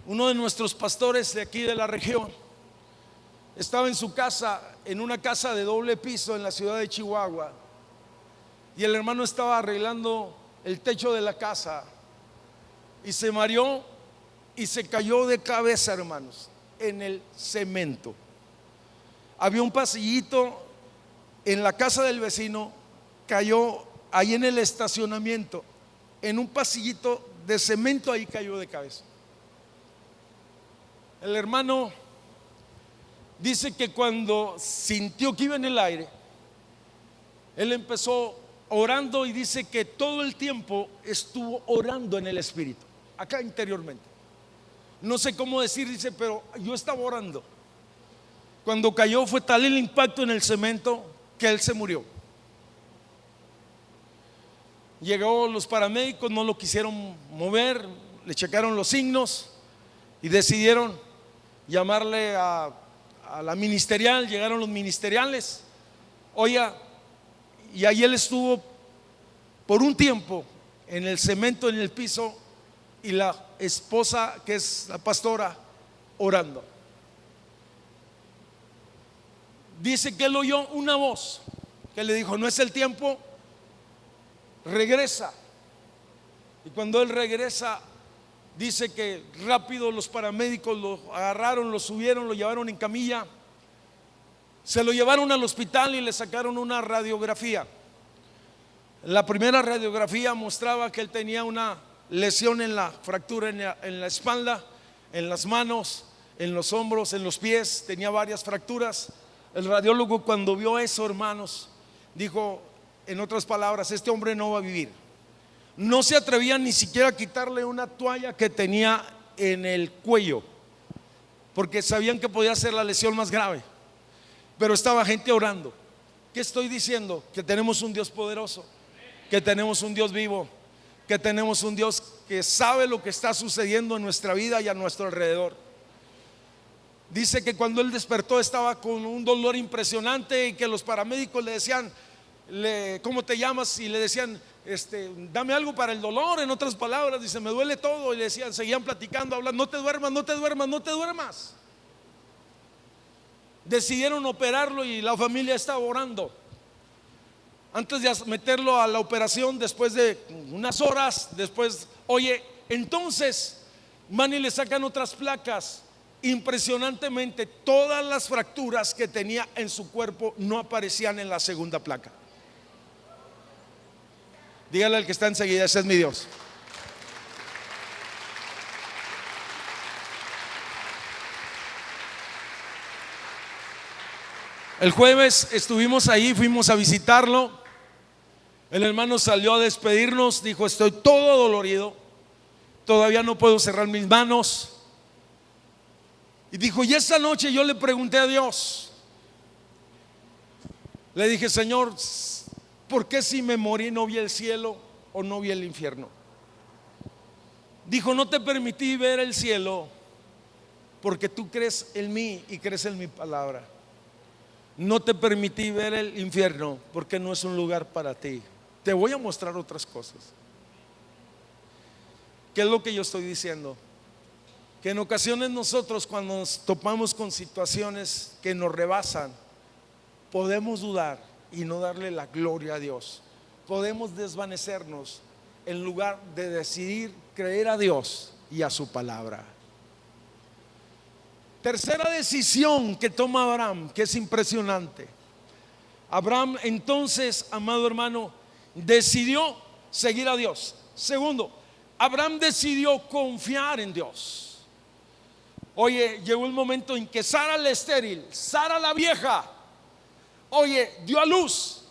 uno de nuestros pastores de aquí de la región estaba en su casa, en una casa de doble piso en la ciudad de Chihuahua, y el hermano estaba arreglando el techo de la casa y se mareó y se cayó de cabeza, hermanos, en el cemento. Había un pasillito en la casa del vecino, cayó ahí en el estacionamiento, en un pasillito de cemento, ahí cayó de cabeza. El hermano dice que cuando sintió que iba en el aire, él empezó orando, y dice que todo el tiempo estuvo orando en el Espíritu, acá interiormente. No sé cómo decir, dice, pero yo estaba orando. Cuando cayó fue tal el impacto en el cemento que él se murió. Llegó los paramédicos, no lo quisieron mover, le checaron los signos y decidieron llamarle a la ministerial. Llegaron los ministeriales, oiga, y ahí él estuvo por un tiempo en el cemento, en el piso, y la esposa, que es la pastora, orando. Dice que él oyó una voz que le dijo: no es el tiempo, regresa. Y cuando él regresa, dice que rápido los paramédicos lo agarraron, lo subieron, lo llevaron en camilla, se lo llevaron al hospital y le sacaron una radiografía. La primera radiografía mostraba que él tenía una lesión en la fractura en la espalda, en las manos, en los hombros, en los pies, tenía varias fracturas. El radiólogo, cuando vio eso, hermanos, dijo, en otras palabras: este hombre no va a vivir. No se atrevían ni siquiera a quitarle una toalla que tenía en el cuello, porque sabían que podía ser la lesión más grave. Pero estaba gente orando. ¿Qué estoy diciendo? Que tenemos un Dios poderoso, que tenemos un Dios vivo, que tenemos un Dios que sabe lo que está sucediendo en nuestra vida y a nuestro alrededor. Dice que cuando él despertó estaba con un dolor impresionante, y que los paramédicos le decían: ¿cómo te llamas? Y le decían: dame algo para el dolor. En otras palabras, dice: me duele todo. Y le decían, seguían platicando, hablando: no te duermas, no te duermas, no te duermas. Decidieron operarlo y la familia estaba orando. Antes de meterlo a la operación, después de unas horas después, oye, entonces van y le sacan otras placas. Impresionantemente, todas las fracturas que tenía en su cuerpo no aparecían en la segunda placa. Dígale al que está enseguida: ese es mi Dios. El jueves estuvimos ahí, fuimos a visitarlo. El hermano salió a despedirnos, dijo: estoy todo dolorido, todavía no puedo cerrar mis manos. Y dijo: y esa noche yo le pregunté a Dios, le dije: Señor, ¿por qué si me morí no vi el cielo o no vi el infierno? Dijo: no te permití ver el cielo porque tú crees en mí y crees en mi palabra. No te permití ver el infierno porque no es un lugar para ti. Te voy a mostrar otras cosas. ¿Qué es lo que yo estoy diciendo? Que en ocasiones nosotros, cuando nos topamos con situaciones que nos rebasan, podemos dudar y no darle la gloria a Dios. Podemos desvanecernos en lugar de decidir creer a Dios y a su palabra. Tercera decisión que toma Abraham, que es impresionante. Abraham entonces, amado hermano, decidió seguir a Dios. Segundo, Abraham decidió confiar en Dios. Oye, llegó el momento en que Sara la estéril, Sara la vieja, oye, dio a luz.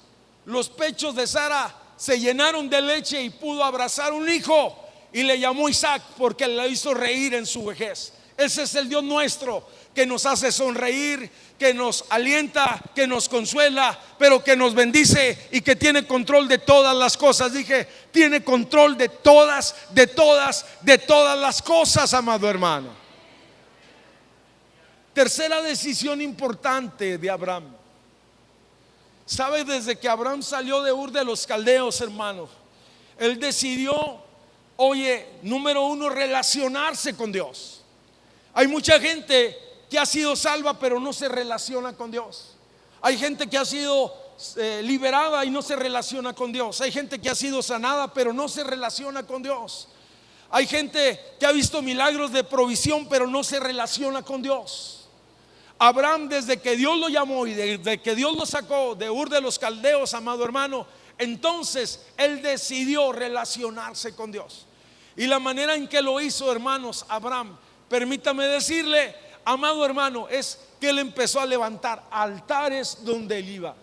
Los pechos de Sara se llenaron de leche y pudo abrazar un hijo y le llamó Isaac porque le hizo reír en su vejez. Ese es el Dios nuestro, que nos hace sonreír, que nos alienta, que nos consuela, pero que nos bendice y que tiene control de todas las cosas. Dije, tiene control de todas las cosas, amado hermano. Tercera decisión importante de Abraham. ¿Sabe? Desde que Abraham salió de Ur de los Caldeos, hermanos, él decidió, oye, número uno, relacionarse con Dios. Hay mucha gente que ha sido salva pero no se relaciona con Dios. Hay gente que ha sido liberada y no se relaciona con Dios. Hay gente que ha sido sanada pero no se relaciona con Dios. Hay gente que ha visto milagros de provisión pero no se relaciona con Dios. Abraham, desde que Dios lo llamó y desde que Dios lo sacó de Ur de los Caldeos, amado hermano, entonces él decidió relacionarse con Dios. Y la manera en que lo hizo, hermanos, Abraham, permítame decirle, amado hermano, es que él empezó a levantar altares donde él iba.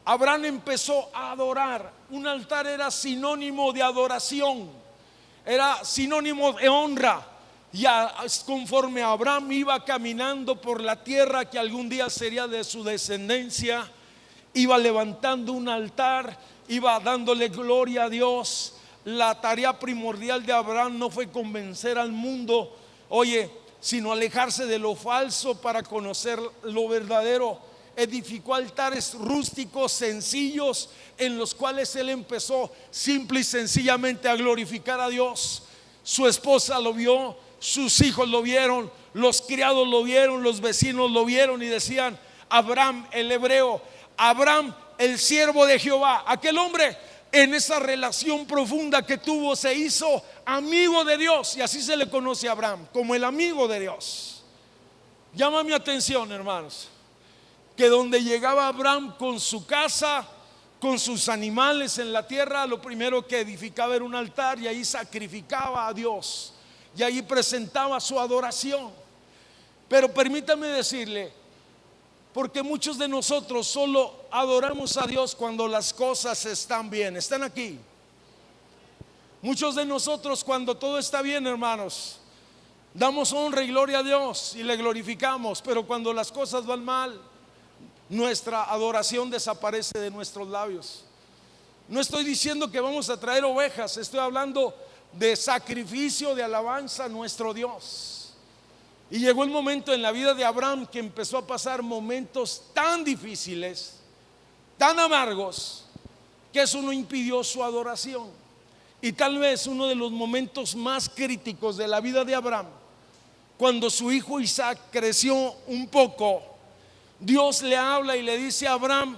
Abraham empezó a adorar. Un altar era sinónimo de adoración, era sinónimo de honra. Ya conforme Abraham iba caminando por la tierra que algún día sería de su descendencia, iba levantando un altar, iba dándole gloria a Dios. La tarea primordial de Abraham no fue convencer al mundo, oye, sino alejarse de lo falso para conocer lo verdadero. Edificó altares rústicos, sencillos, en los cuales él empezó simple y sencillamente a glorificar a Dios. Su esposa lo vio, sus hijos lo vieron, los criados lo vieron, los vecinos lo vieron y decían: Abraham el hebreo, Abraham el siervo de Jehová. Aquel hombre, en esa relación profunda que tuvo, se hizo amigo de Dios, y así se le conoce a Abraham, como el amigo de Dios. Llama mi atención, hermanos, que donde llegaba Abraham con su casa, con sus animales en la tierra, lo primero que edificaba era un altar, y ahí sacrificaba a Dios, y ahí presentaba su adoración. Pero permítame decirle, porque muchos de nosotros solo adoramos a Dios cuando las cosas están bien. ¿Están aquí? Muchos de nosotros, cuando todo está bien, hermanos, damos honra y gloria a Dios y le glorificamos. Pero cuando las cosas van mal, nuestra adoración desaparece de nuestros labios. No estoy diciendo que vamos a traer ovejas, estoy hablando de sacrificio, de alabanza a nuestro Dios. Y llegó el momento en la vida de Abraham que empezó a pasar momentos tan difíciles, tan amargos, que eso no impidió su adoración. Y tal vez uno de los momentos más críticos de la vida de Abraham, cuando su hijo Isaac creció un poco, Dios le habla y le dice a Abraham: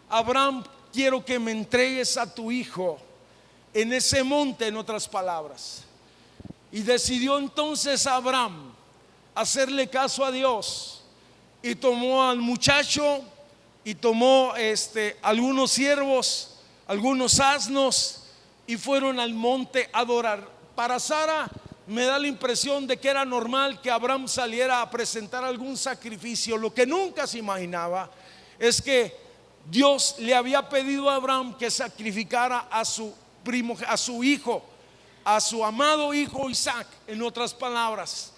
Abraham, quiero que me entregues a tu hijo en ese monte, en otras palabras. Y decidió entonces Abraham hacerle caso a Dios, y tomó al muchacho y tomó algunos siervos, algunos asnos y fueron al monte a adorar. Para Sara me da la impresión de que era normal que Abraham saliera a presentar algún sacrificio. Lo que nunca se imaginaba es que Dios le había pedido a Abraham que sacrificara a su primo, a su hijo, a su amado hijo Isaac. En otras palabras,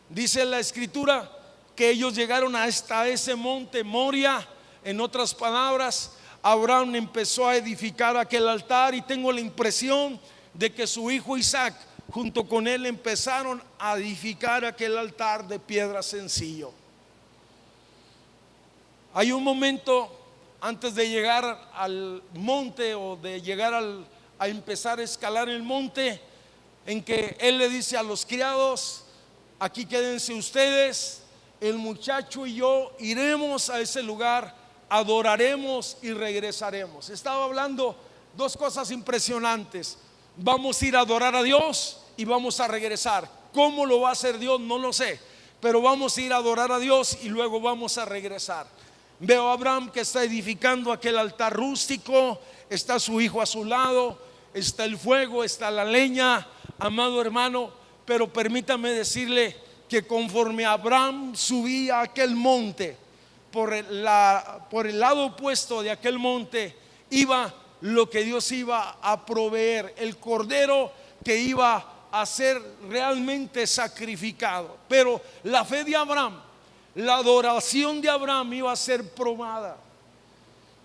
dice la escritura que ellos llegaron hasta ese monte Moria. En otras palabras, Abraham empezó a edificar aquel altar y tengo la impresión de que su hijo Isaac junto con él empezaron a edificar aquel altar de piedra sencillo. Hay un momento antes de llegar al monte o de llegar a empezar a escalar el monte en que él le dice a los criados: aquí quédense ustedes, el muchacho y yo iremos a ese lugar, adoraremos y regresaremos. Estaba hablando dos cosas impresionantes: vamos a ir a adorar a Dios y vamos a regresar. ¿Cómo lo va a hacer Dios? No lo sé, pero vamos a ir a adorar a Dios y luego vamos a regresar. Veo a Abraham que está edificando aquel altar rústico, está su hijo a su lado, está el fuego, está la leña, amado hermano. Pero permítame decirle que conforme Abraham subía a aquel monte, por el lado opuesto de aquel monte iba lo que Dios iba a proveer, el cordero que iba a ser realmente sacrificado. Pero la fe de Abraham, la adoración de Abraham iba a ser probada.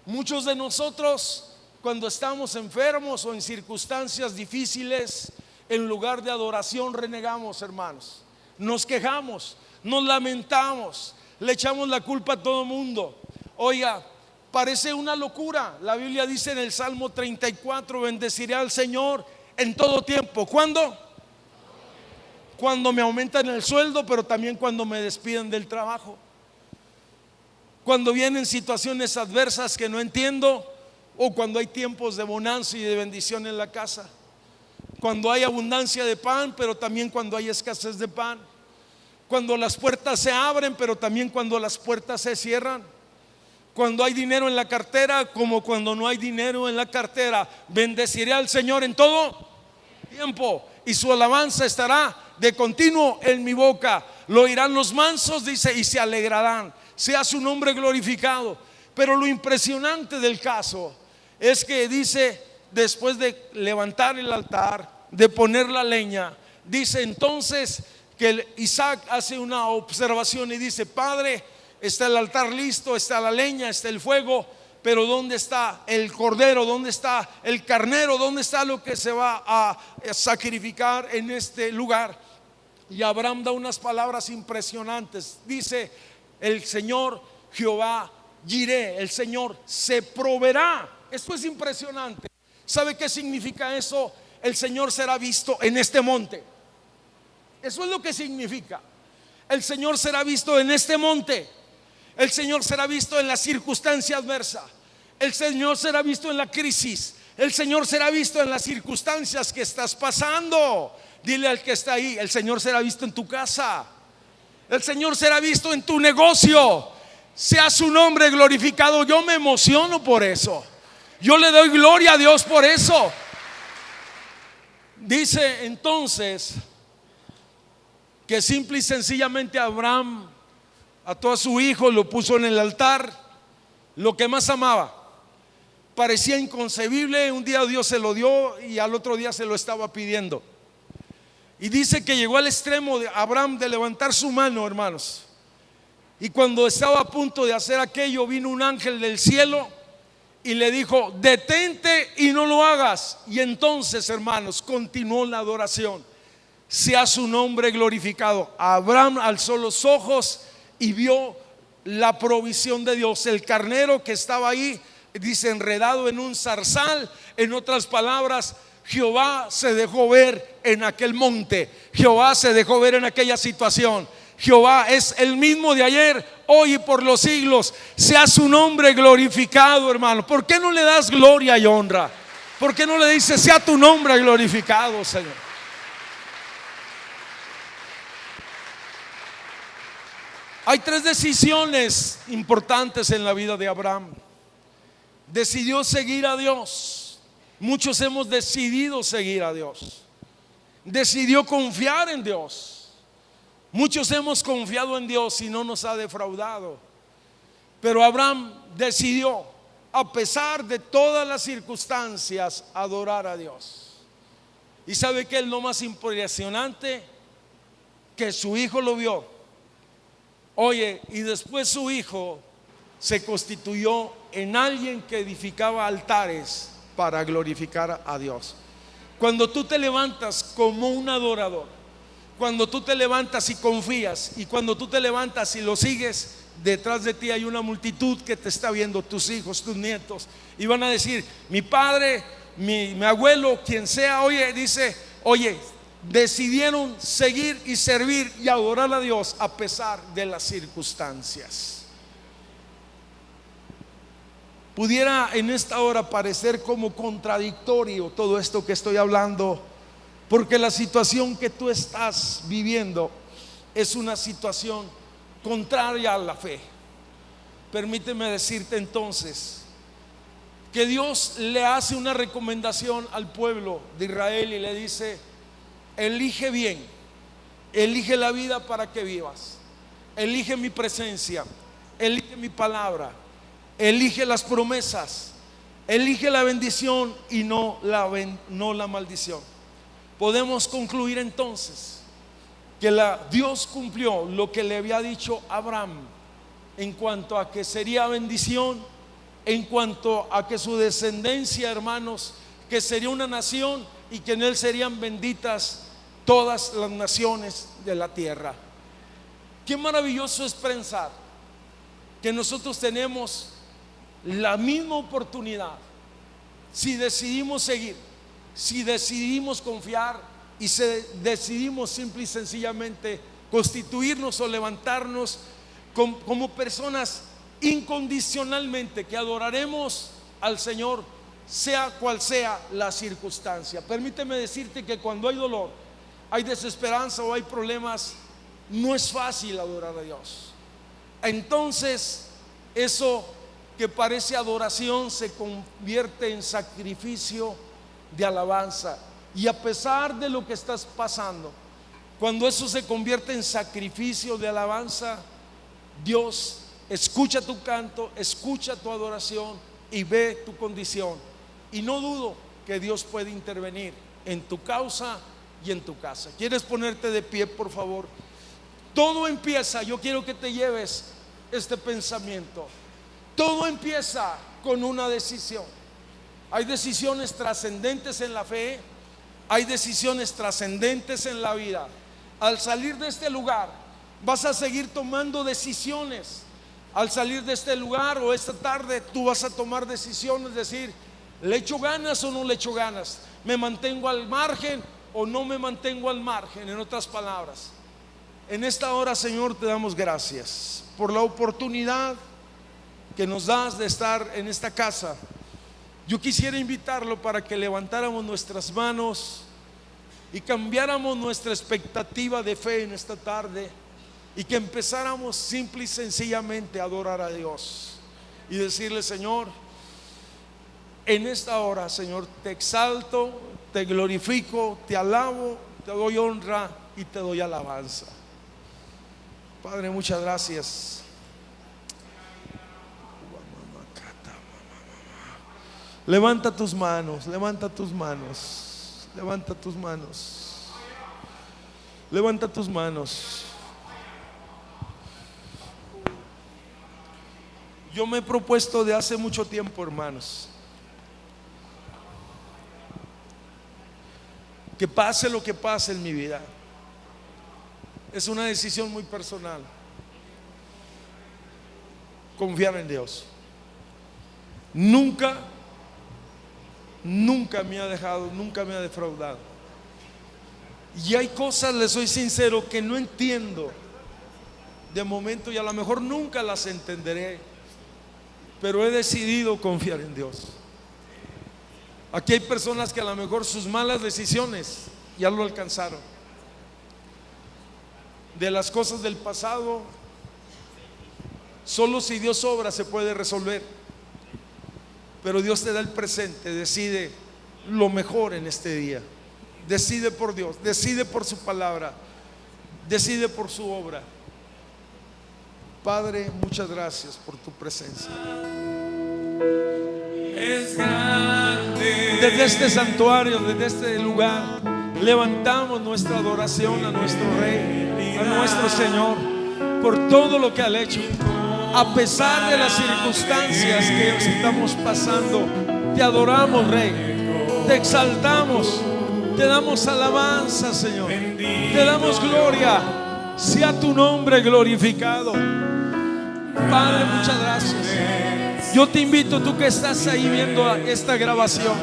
Muchos de nosotros, cuando estamos enfermos o en circunstancias difíciles, en lugar de adoración renegamos, hermanos. Nos quejamos, nos lamentamos, le echamos la culpa a todo mundo. Oiga, parece una locura. La Biblia dice en el Salmo 34: bendeciré al Señor en todo tiempo. ¿Cuándo? Cuando me aumentan el sueldo, pero también cuando me despiden del trabajo. Cuando vienen situaciones adversas que no entiendo, o cuando hay tiempos de bonanza y de bendición en la casa. Cuando hay abundancia de pan, pero también cuando hay escasez de pan. Cuando las puertas se abren, pero también cuando las puertas se cierran. Cuando hay dinero en la cartera, como cuando no hay dinero en la cartera. Bendeciré al Señor en todo tiempo, y su alabanza estará de continuo en mi boca. Lo oirán los mansos, dice, y se alegrarán. Sea su nombre glorificado. Pero lo impresionante del caso es que dice, después de levantar el altar, de poner la leña, dice entonces que Isaac hace una observación y dice: Padre, está el altar listo, está la leña, está el fuego, pero ¿dónde está el cordero? ¿Dónde está el carnero? ¿Dónde está lo que se va a sacrificar en este lugar? Y Abraham da unas palabras impresionantes. Dice: el Señor Jehová Jireh, el Señor se proveerá. Esto es impresionante. ¿Sabe qué significa eso? El Señor será visto en este monte. Eso es lo que significa. El Señor será visto en este monte. El Señor será visto en la circunstancia adversa. El Señor será visto en la crisis. El Señor será visto en las circunstancias que estás pasando. Dile al que está ahí: el Señor será visto en tu casa. El Señor será visto en tu negocio. Sea su nombre glorificado. Yo me emociono por eso. Yo le doy gloria a Dios por eso. Dice entonces que simple y sencillamente Abraham ató a su hijo, lo puso en el altar, lo que más amaba. Parecía inconcebible. Un día Dios se lo dio y al otro día se lo estaba pidiendo. Y dice que llegó al extremo de Abraham de levantar su mano, hermanos. Y cuando estaba a punto de hacer aquello, vino un ángel del cielo y le dijo: detente y no lo hagas. Y entonces, hermanos, continuó la adoración. Sea su nombre glorificado. Abraham alzó los ojos y vio la provisión de Dios. El carnero que estaba ahí, dice, enredado en un zarzal. En otras palabras, Jehová se dejó ver en aquel monte. Jehová se dejó ver en aquella situación. Jehová es el mismo de ayer, hoy y por los siglos. Sea su nombre glorificado, hermano. ¿Por qué no le das gloria y honra? ¿Por qué no le dices: sea tu nombre glorificado, Señor? Hay tres decisiones importantes en la vida de Abraham. Decidió seguir a Dios. Muchos hemos decidido seguir a Dios, decidió confiar en Dios. Muchos hemos confiado en Dios y no nos ha defraudado. Pero Abraham decidió, a pesar de todas las circunstancias, adorar a Dios. ¿Y sabe qué es lo más impresionante? Que su hijo lo vio. Oye, y después su hijo se constituyó en alguien que edificaba altares para glorificar a Dios. Cuando tú te levantas como un adorador, cuando tú te levantas y confías, y cuando tú te levantas y lo sigues, detrás de ti hay una multitud que te está viendo, tus hijos, tus nietos, y van a decir: mi padre, mi abuelo, quien sea, oye, dice, oye, decidieron seguir y servir y adorar a Dios a pesar de las circunstancias. Pudiera en esta hora parecer como contradictorio todo esto que estoy hablando, porque la situación que tú estás viviendo es una situación contraria a la fe. Permíteme decirte entonces que Dios le hace una recomendación al pueblo de Israel y le dice: elige bien, elige la vida para que vivas, elige mi presencia, elige mi palabra, elige las promesas, elige la bendición y no la maldición. Podemos concluir entonces que Dios cumplió lo que le había dicho a Abraham en cuanto a que sería bendición, en cuanto a que su descendencia, hermanos, que sería una nación y que en él serían benditas todas las naciones de la tierra. Qué maravilloso es pensar que nosotros tenemos la misma oportunidad si decidimos seguir, si decidimos confiar y si decidimos simple y sencillamente constituirnos o levantarnos como personas incondicionalmente que adoraremos al Señor, sea cual sea la circunstancia. Permíteme decirte que cuando hay dolor, hay desesperanza o hay problemas, no es fácil adorar a Dios. Entonces eso que parece adoración se convierte en sacrificio de alabanza. Y a pesar de lo que estás pasando, cuando eso se convierte en sacrificio de alabanza, Dios escucha tu canto, escucha tu adoración y ve tu condición. Y no dudo que Dios puede intervenir en tu causa y en tu casa. ¿Quieres ponerte de pie, por favor? Todo empieza, yo quiero que te lleves este pensamiento. Todo empieza con una decisión. Hay decisiones trascendentes en la fe, hay decisiones trascendentes en la vida. Al salir de este lugar, vas a seguir tomando decisiones. Al salir de este lugar o esta tarde, tú vas a tomar decisiones, decir: ¿le echo ganas o no le echo ganas? ¿Me mantengo al margen o no me mantengo al margen? En otras palabras, en esta hora, Señor, te damos gracias por la oportunidad que nos das de estar en esta casa. Yo quisiera invitarlo para que levantáramos nuestras manos y cambiáramos nuestra expectativa de fe en esta tarde, y que empezáramos simple y sencillamente a adorar a Dios y decirle: Señor, en esta hora, Señor, te exalto, te glorifico, te alabo, te doy honra y te doy alabanza. Padre, muchas gracias. Levanta tus manos, levanta tus manos, levanta tus manos, levanta tus manos. Yo me he propuesto de hace mucho tiempo, hermanos, que pase lo que pase en mi vida, es una decisión muy personal, confiar en Dios. Nunca me ha dejado, nunca me ha defraudado. Y hay cosas, les soy sincero, que no entiendo de momento y a lo mejor nunca las entenderé, pero he decidido confiar en Dios. Aquí hay personas que a lo mejor sus malas decisiones ya lo alcanzaron. De las cosas del pasado, solo si Dios obra se puede resolver. Pero Dios te da el presente, decide lo mejor en este día. Decide por Dios, decide por su palabra, decide por su obra. Padre, muchas gracias por tu presencia. Es grande. Desde este santuario, desde este lugar, levantamos nuestra adoración a nuestro Rey, a nuestro Señor, por todo lo que ha hecho. A pesar de las circunstancias que estamos pasando, te adoramos, Rey, te exaltamos, te damos alabanza, Señor, te damos gloria. Sea tu nombre glorificado. Padre, muchas gracias. Yo te invito, tú que estás ahí viendo esta grabación,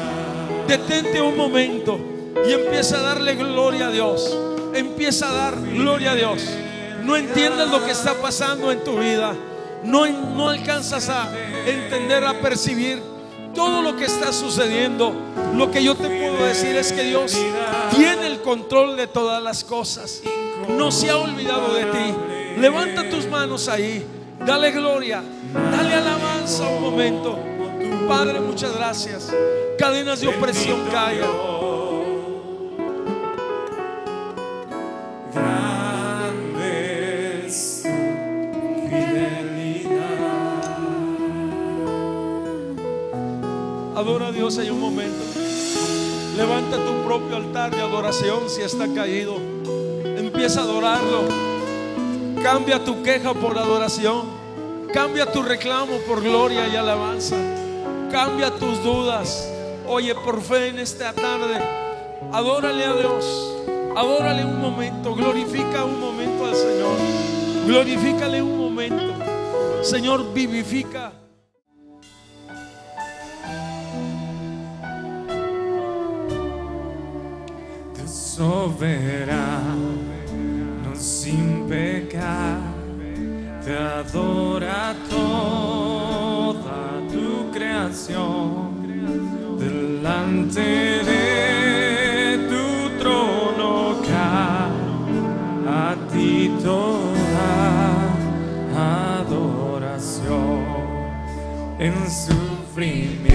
detente un momento y empieza a darle gloria a Dios. Empieza a dar gloria a Dios. No entiendes lo que está pasando en tu vida, no alcanzas a entender, a percibir todo lo que está sucediendo. Lo que yo te puedo decir es que Dios tiene el control de todas las cosas. No se ha olvidado de ti. Levanta tus manos ahí, dale gloria, dale alabanza un momento. Padre, muchas gracias. Cadenas de opresión caigan. Grande es tu fidelidad. Adora a Dios en un momento. Levanta tu propio altar de adoración si está caído. Empieza a adorarlo. Cambia tu queja por adoración. Cambia tu reclamo por gloria y alabanza. Cambia tus dudas. Oye, por fe en esta tarde, adórale a Dios. Adórale un momento. Glorifica un momento al Señor. Glorifícale un momento. Señor, vivifica. Tu soberano sin pecar, te adora toda tu creación. Delante de tu trono cae a ti toda adoración. En sufrimiento